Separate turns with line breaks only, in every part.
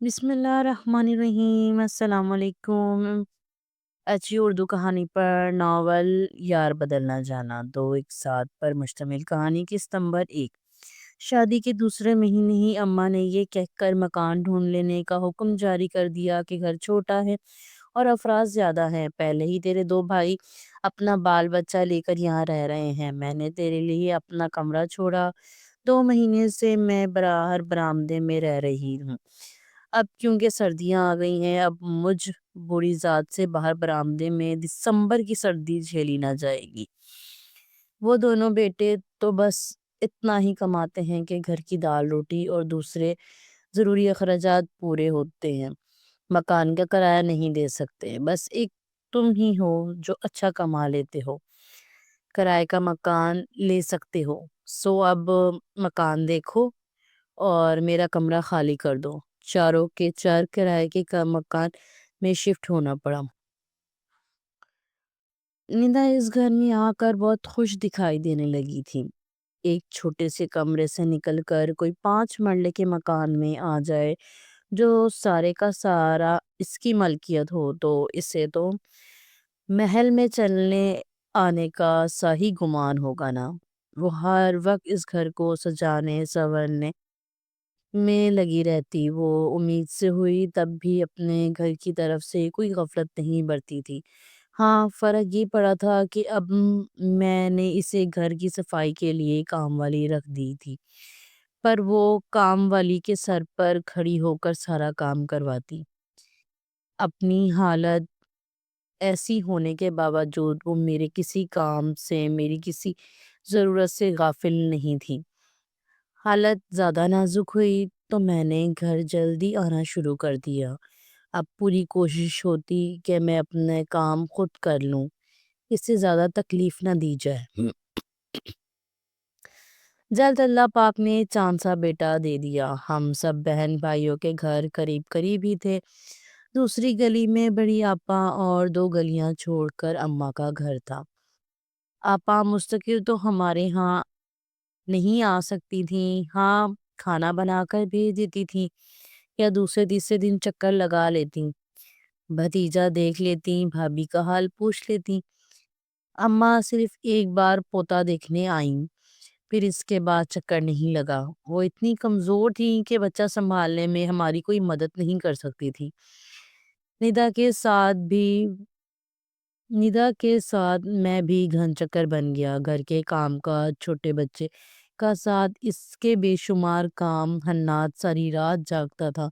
بسم اللہ الرحمن الرحیم، السلام علیکم۔ اچھی اردو کہانی پر ناول یار بدل نہ جانا دو ایک ساتھ پر مشتمل کہانی کی نمبر 1۔ شادی کے دوسرے مہینے ہی اماں نے یہ کہہ کر مکان ڈھونڈ لینے کا حکم جاری کر دیا کہ گھر چھوٹا ہے اور افراد زیادہ ہیں، پہلے ہی تیرے 2 بھائی اپنا بال بچہ لے کر یہاں رہ رہے ہیں، میں نے تیرے لیے اپنا کمرہ چھوڑا، 2 مہینے سے میں باہر برآمدے میں رہ رہی ہوں۔ اب کیونکہ سردیاں آ گئی ہیں، اب مجھ بری ذات سے باہر برآمدے میں دسمبر کی سردی جھیلی نہ جائے گی۔ وہ دونوں بیٹے تو بس اتنا ہی کماتے ہیں کہ گھر کی دال روٹی اور دوسرے ضروری اخراجات پورے ہوتے ہیں، مکان کا کرایہ نہیں دے سکتے۔ بس ایک تم ہی ہو جو اچھا کما لیتے ہو، کرائے کا مکان لے سکتے ہو، سو اب مکان دیکھو اور میرا کمرہ خالی کر دو۔ چاروں کے چار کرائے کے مکان میں شفٹ ہونا پڑا۔ ندا اس گھر میں آ کر بہت خوش دکھائی دینے لگی تھی۔ ایک چھوٹے سے کمرے سے نکل کر کوئی 5 مرلے کے مکان میں آ جائے جو سارے کا سارا اس کی ملکیت ہو تو اسے تو محل میں چلنے آنے کا صحیح گمان ہوگا نا۔ وہ ہر وقت اس گھر کو سجانے سنورنے میں لگی رہتی، وہ امید سے ہوئی تب بھی اپنے گھر کی طرف سے کوئی غفلت نہیں برتی تھی۔ ہاں، فرق یہ پڑا تھا کہ اب میں نے اسے گھر کی صفائی کے لیے کام والی رکھ دی تھی، پر وہ کام والی کے سر پر کھڑی ہو کر سارا کام کرواتی۔ اپنی حالت ایسی ہونے کے باوجود وہ میرے کسی کام سے، میری کسی ضرورت سے غافل نہیں تھی۔ حالت زیادہ نازک ہوئی تو میں نے گھر جلدی آنا شروع کر دیا۔ اب پوری کوشش ہوتی کہ میں اپنے کام خود کر لوں، اس سے زیادہ تکلیف نہ دی جائے۔ جلد اللہ پاک نے چاند سا بیٹا دے دیا۔ ہم سب بہن بھائیوں کے گھر قریب قریب ہی تھے۔ دوسری گلی میں بڑی آپا اور 2 گلیاں چھوڑ کر اماں کا گھر تھا۔ آپا مستقل تو ہمارے ہاں نہیں آ سکتی تھیں، ہاں کھانا بنا کر بھیج دیتی تھیں یا دوسرے تیسرے دن چکر لگا لیتی، بھتیجا دیکھ لیتی، بھابھی کا حال پوچھ لیتی۔ اماں صرف ایک بار پوتا دیکھنے آئیں، پھر اس کے بعد چکر نہیں لگا۔ وہ اتنی کمزور تھی کہ بچہ سنبھالنے میں ہماری کوئی مدد نہیں کر سکتی تھی۔ ندا کے ساتھ میں بھی گھن چکر بن گیا، گھر کے کام کاج، چھوٹے بچے کا ساتھ اس کے بے شمار کام، حنات ساری رات جاگتا تھا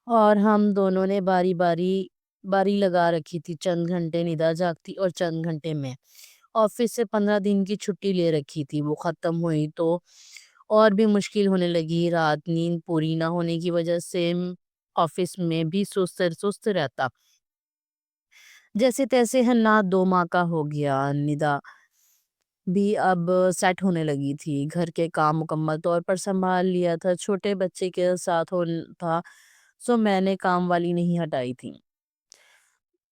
اور ہم دونوں نے باری لگا رکھی تھی، چند گھنٹے ندا جاگتی اور چند گھنٹے میں۔ آفس سے 15 دن کی چھٹی لے رکھی تھی، وہ ختم ہوئی تو اور بھی مشکل ہونے لگی۔ رات نیند پوری نہ ہونے کی وجہ سے آفس میں بھی سست رہتا، جیسے تیسے حنات 2 ماہ کا ہو گیا۔ ندا بھی اب سیٹ ہونے لگی تھی، گھر کے کام مکمل طور پر سنبھال لیا تھا، چھوٹے بچے کے ساتھ تھا، سو میں نے کام والی نہیں ہٹائی تھی۔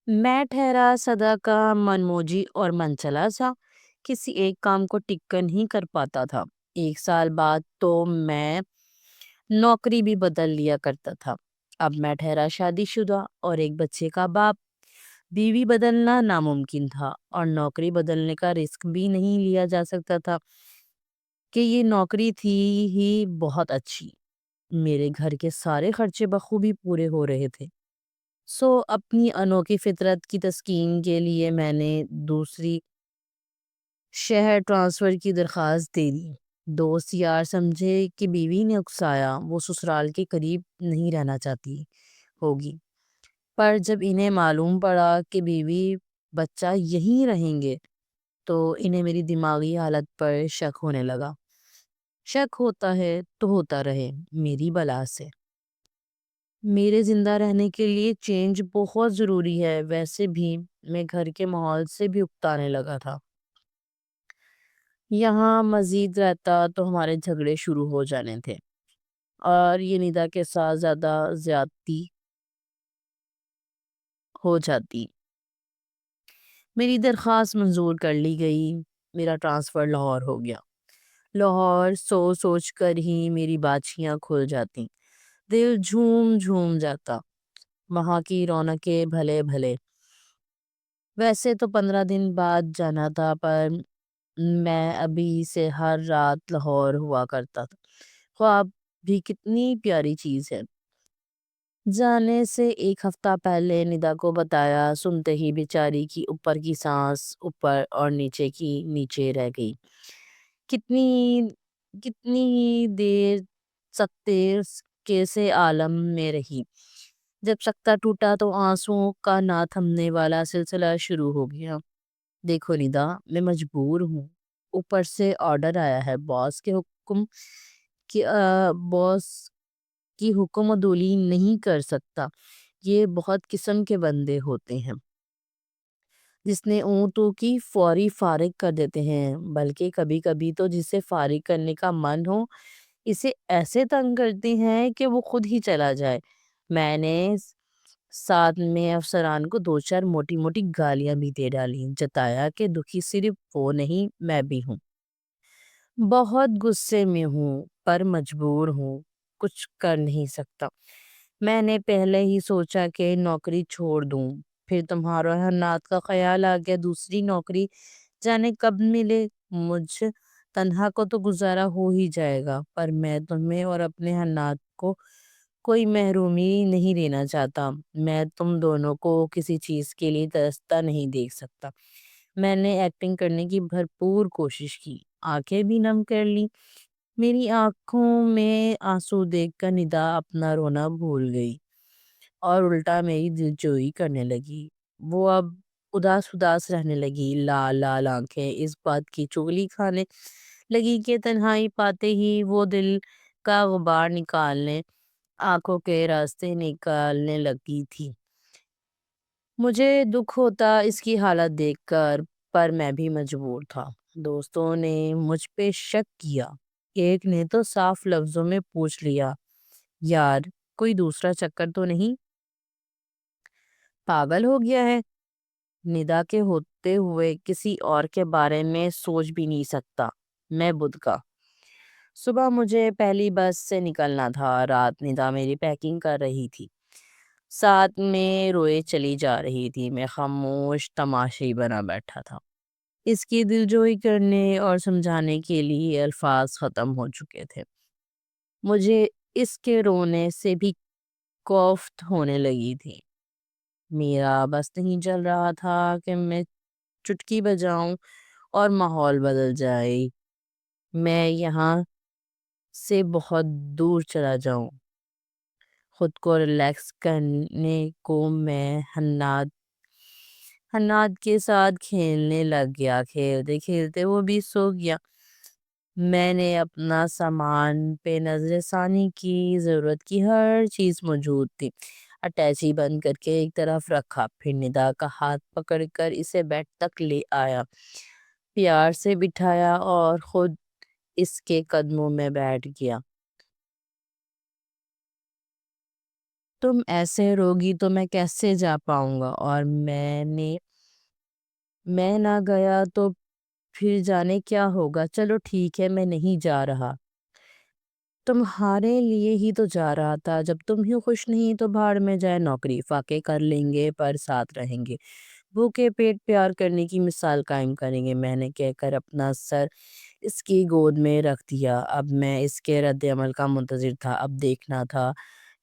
میں ٹھہرا سدا کا من موجی اور من چلا سا، کسی ایک کام کو ٹک کر نہیں کر پاتا تھا۔ 1 سال بعد تو میں نوکری بھی بدل لیا کرتا تھا۔ اب میں ٹھہرا شادی شدہ اور ایک بچے کا باپ، بیوی بدلنا ناممکن تھا اور نوکری بدلنے کا رسک بھی نہیں لیا جا سکتا تھا کہ یہ نوکری تھی ہی بہت اچھی، میرے گھر کے سارے خرچے بخوبی پورے ہو رہے تھے۔ سو اپنی انوکھی فطرت کی تسکین کے لیے میں نے دوسری شہر ٹرانسفر کی درخواست دے دی۔ دوست یار سمجھے کہ بیوی نے اکسایا، وہ سسرال کے قریب نہیں رہنا چاہتی ہوگی، پر جب انہیں معلوم پڑا کہ بیوی بچہ یہیں رہیں گے تو انہیں میری دماغی حالت پر شک ہونے لگا۔ شک ہوتا ہے تو ہوتا رہے، میری بلا سے۔ میرے زندہ رہنے کے لیے چینج بہت ضروری ہے، ویسے بھی میں گھر کے ماحول سے بھی اکتانے لگا تھا۔ یہاں مزید رہتا تو ہمارے جھگڑے شروع ہو جانے تھے اور یہ ندا کے ساتھ زیادہ زیادتی ہو جاتی۔ میری درخواست منظور کر لی گئی، میرا ٹرانسفر لاہور ہو گیا۔ لاہور سوچ کر ہی میری باچھیاں کھل جاتی۔ دل جھوم جھوم جاتا۔ وہاں کی رونقیں بھلے بھلے، ویسے تو 15 دن بعد جانا تھا، پر میں ابھی سے ہر رات لاہور ہوا کرتا تھا۔ خواب بھی کتنی پیاری چیز ہے۔ جانے سے ایک ہفتہ پہلے ندا کو بتایا، سنتے ہی بیچاری کی اوپر کی سانس اوپر اور نیچے کی نیچے رہ گئی۔ کتنی کتنی ہی دیر سکتے کیسے عالم میں رہی۔ جب سکتا ٹوٹا تو آنسوؤں کا نہ تھمنے والا سلسلہ شروع ہو گیا۔ دیکھو ندا، میں مجبور ہوں، اوپر سے آرڈر آیا ہے، باس کی حکم عدولی نہیں کر سکتا۔ یہ بہت قسم کے بندے ہوتے ہیں، جس نے اونٹوں کی فوری فارغ کر دیتے ہیں، بلکہ کبھی کبھی تو جسے فارغ کرنے کا من ہو اسے ایسے تنگ کرتے ہیں کہ وہ خود ہی چلا جائے۔ میں نے ساتھ میں افسران کو 2 4 موٹی موٹی گالیاں بھی دے ڈالیں، جتایا کہ دکھی صرف وہ نہیں میں بھی ہوں۔ بہت غصے میں ہوں، پر مجبور ہوں، کچھ کر نہیں سکتا۔ میں نے پہلے ہی سوچا کہ نوکری چھوڑ دوں، پھر تمہارا حنات کا خیال آ گیا، دوسری نوکری جانے کب ملے، مجھ تنہا کو تو گزارا ہو ہی جائے گا، پر میں تمہیں اور اپنے حنات کو کوئی محرومی نہیں دینا چاہتا۔ میں تم دونوں کو کسی چیز کے لیے ترستا نہیں دیکھ سکتا۔ میں نے ایکٹنگ کرنے کی بھرپور کوشش کی، آنکھیں بھی نم کر لی۔ میری آنکھوں میں آنسو دیکھ کر ندا اپنا رونا بھول گئی اور الٹا میری دلجوئی کرنے لگی۔ وہ اب اداس اداس رہنے لگی، لال لال آنکھیں اس بات کی چغلی کھانے لگی کہ تنہائی پاتے ہی وہ دل کا غبار نکالنے، آنکھوں کے راستے نکالنے لگی تھی۔ مجھے دکھ ہوتا اس کی حالت دیکھ کر، پر میں بھی مجبور تھا۔ دوستوں نے مجھ پہ شک کیا، ایک نے تو صاف لفظوں میں پوچھ لیا، یار کوئی دوسرا چکر تو نہیں، پاگل ہو گیا ہے؟ ندا کے ہوتے ہوئے کسی اور کے بارے میں سوچ بھی نہیں سکتا میں بدھ کا۔ صبح مجھے پہلی بس سے نکلنا تھا، رات ندا میری پیکنگ کر رہی تھی، ساتھ میں روئے چلی جا رہی تھی، میں خاموش تماشائی بنا بیٹھا تھا۔ اس کی دلجوئی کرنے اور سمجھانے کے لیے الفاظ ختم ہو چکے تھے۔ مجھے اس کے رونے سے بھی کوفت ہونے لگی تھی۔ میرا بس نہیں چل رہا تھا کہ میں چٹکی بجاؤں اور ماحول بدل جائے، میں یہاں سے بہت دور چلا جاؤں۔ خود کو ریلیکس کرنے کو میں حناد کے ساتھ کھیلنے لگ گیا، کھیلتے کھیلتے وہ بھی سو گیا۔ میں نے اپنا سامان پہ نظر ثانی کی، ضرورت کی ہر چیز موجود تھی۔ اٹیچی بند کر کے ایک طرف رکھا، پھر ندا کا ہاتھ پکڑ کر اسے بیڈ تک لے آیا، پیار سے بٹھایا اور خود اس کے قدموں میں بیٹھ گیا۔ تم ایسے روگی تو میں کیسے جا پاؤں گا، اور میں نہ گیا تو پھر جانے کیا ہوگا۔ چلو ٹھیک ہے، میں نہیں جا رہا، تمہارے لیے ہی تو جا رہا تھا، جب تم ہی خوش نہیں تو بھاڑ میں جائے، نوکری فاقے کر لیں گے پر ساتھ رہیں گے، بھوکے پیٹ پیار کرنے کی مثال قائم کریں گے۔ میں نے کہہ کر اپنا سر اس کی گود میں رکھ دیا۔ اب میں اس کے رد عمل کا منتظر تھا، اب دیکھنا تھا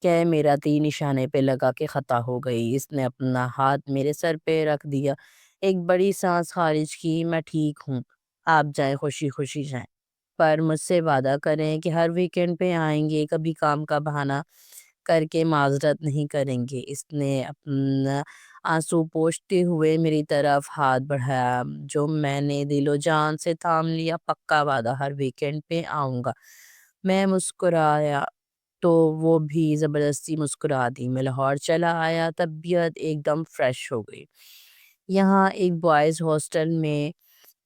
کہ میرا تیر نشانے پہ لگا کہ خطا ہو گئی۔ اس نے اپنا ہاتھ میرے سر پہ رکھ دیا، ایک بڑی سانس خارج کی۔ میں ٹھیک ہوں، آپ جائیں، خوشی خوشی جائیں، پر مجھ سے وعدہ کریں کہ ہر ویکنڈ پہ آئیں گے، کبھی کام کا بہانہ کر کے معذرت نہیں کریں گے۔ اس نے اپنا آنسو پوچھتے ہوئے میری طرف ہاتھ بڑھایا، جو میں نے دل و جان سے تھام لیا۔ پکا وعدہ، ہر ویکنڈ پہ آؤں گا۔ میں مسکرایا تو وہ بھی زبردستی مسکرا دی۔ میں لاہور چلا آیا، طبیعت ایک دم فریش ہو گئی۔ یہاں ایک بوائز ہاسٹل میں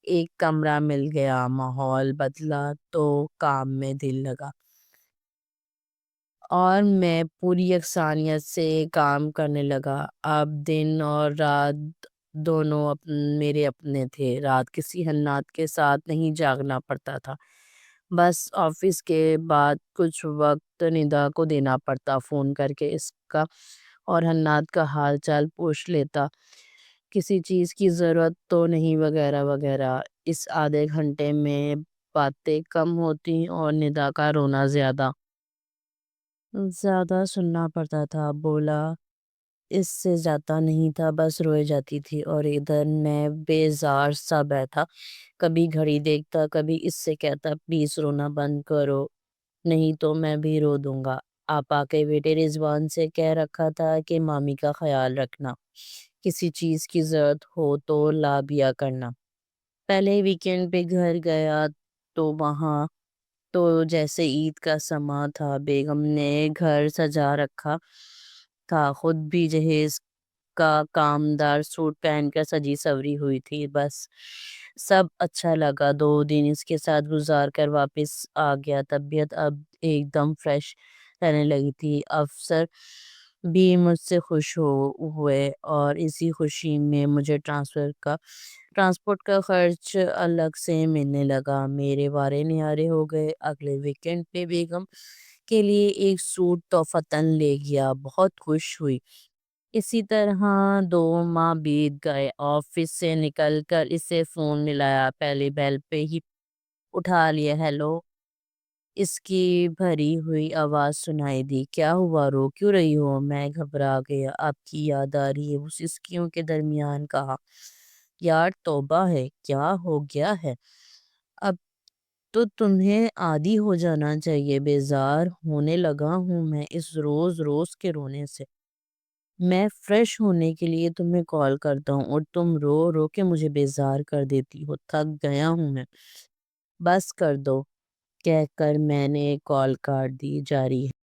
ایک کمرہ مل گیا، ماحول بدلا تو کام میں دل لگا، اور میں پوری یکسانیت سے کام کرنے لگا۔ اب دن اور رات دونوں میرے اپنے تھے، رات کسی حنات کے ساتھ نہیں جاگنا پڑتا تھا، بس آفس کے بعد کچھ وقت ندا کو دینا پڑتا، فون کر کے اس کا اور حنات کا حال چال پوچھ لیتا، کسی چیز کی ضرورت تو نہیں وغیرہ وغیرہ۔ اس آدھے گھنٹے میں باتیں کم ہوتی اور ندا کا رونا زیادہ زیادہ سننا پڑتا تھا۔ بولا اس سے زیادہ نہیں تھا، بس روئے جاتی تھی اور ادھر میں بیزار سا بیٹھا، کبھی گھڑی دیکھتا، کبھی اس سے کہتا پلیز رونا بند کرو نہیں تو میں بھی رو دوں گا۔ آپا کے بیٹے رضوان سے کہہ رکھا تھا کہ مامی کا خیال رکھنا، کسی چیز کی ضرورت ہو تو لا دیا کرنا۔ پہلے ویکینڈ پہ گھر گیا تو وہاں تو جیسے عید کا سماں تھا، بیگم نے گھر سجا رکھا تھا، خود بھی جہیز کا کامدار سوٹ پہن کر سجی سوری ہوئی تھی، بس سب اچھا لگا۔ 2 دن اس کے ساتھ گزار کر واپس آ گیا، طبیعت اب ایک دم فریش رہنے لگی تھی۔ افسر بھی مجھ سے خوش ہوئے اور اسی خوشی میں مجھے ٹرانسپورٹ کا خرچ الگ سے ملنے لگا۔ میرے وارے نہارے ہو گئے۔ اگلے ویکینڈ پہ بیگم کے لیے ایک سوٹ تحفتاً لے گیا، بہت خوش ہوئی۔ اسی طرح 2 ماہ بیت گئے۔ آفس سے نکل کر اسے فون ملایا، پہلے بیل پہ ہی اٹھا لیا۔ ہیلو، اس کی بھری ہوئی آواز سنائی دی۔ کیا ہوا، رو کیوں رہی ہو؟ میں گھبرا گیا۔ آپ کی یاد آ رہی ہے؟ وہ سسکیوں کے درمیان کہا۔ یار توبہ ہے، کیا ہو گیا ہے؟ اب تو تمہیں عادی ہو جانا چاہیے، بیزار ہونے لگا ہوں میں اس روز روز کے رونے سے۔ میں فریش ہونے کے لیے تمہیں کال کرتا ہوں اور تم رو رو کے مجھے بیزار کر دیتی ہو، تھک گیا ہوں میں۔ بس کر دو، کہہ کر میں نے کال کاٹ دی۔ جاری ہے۔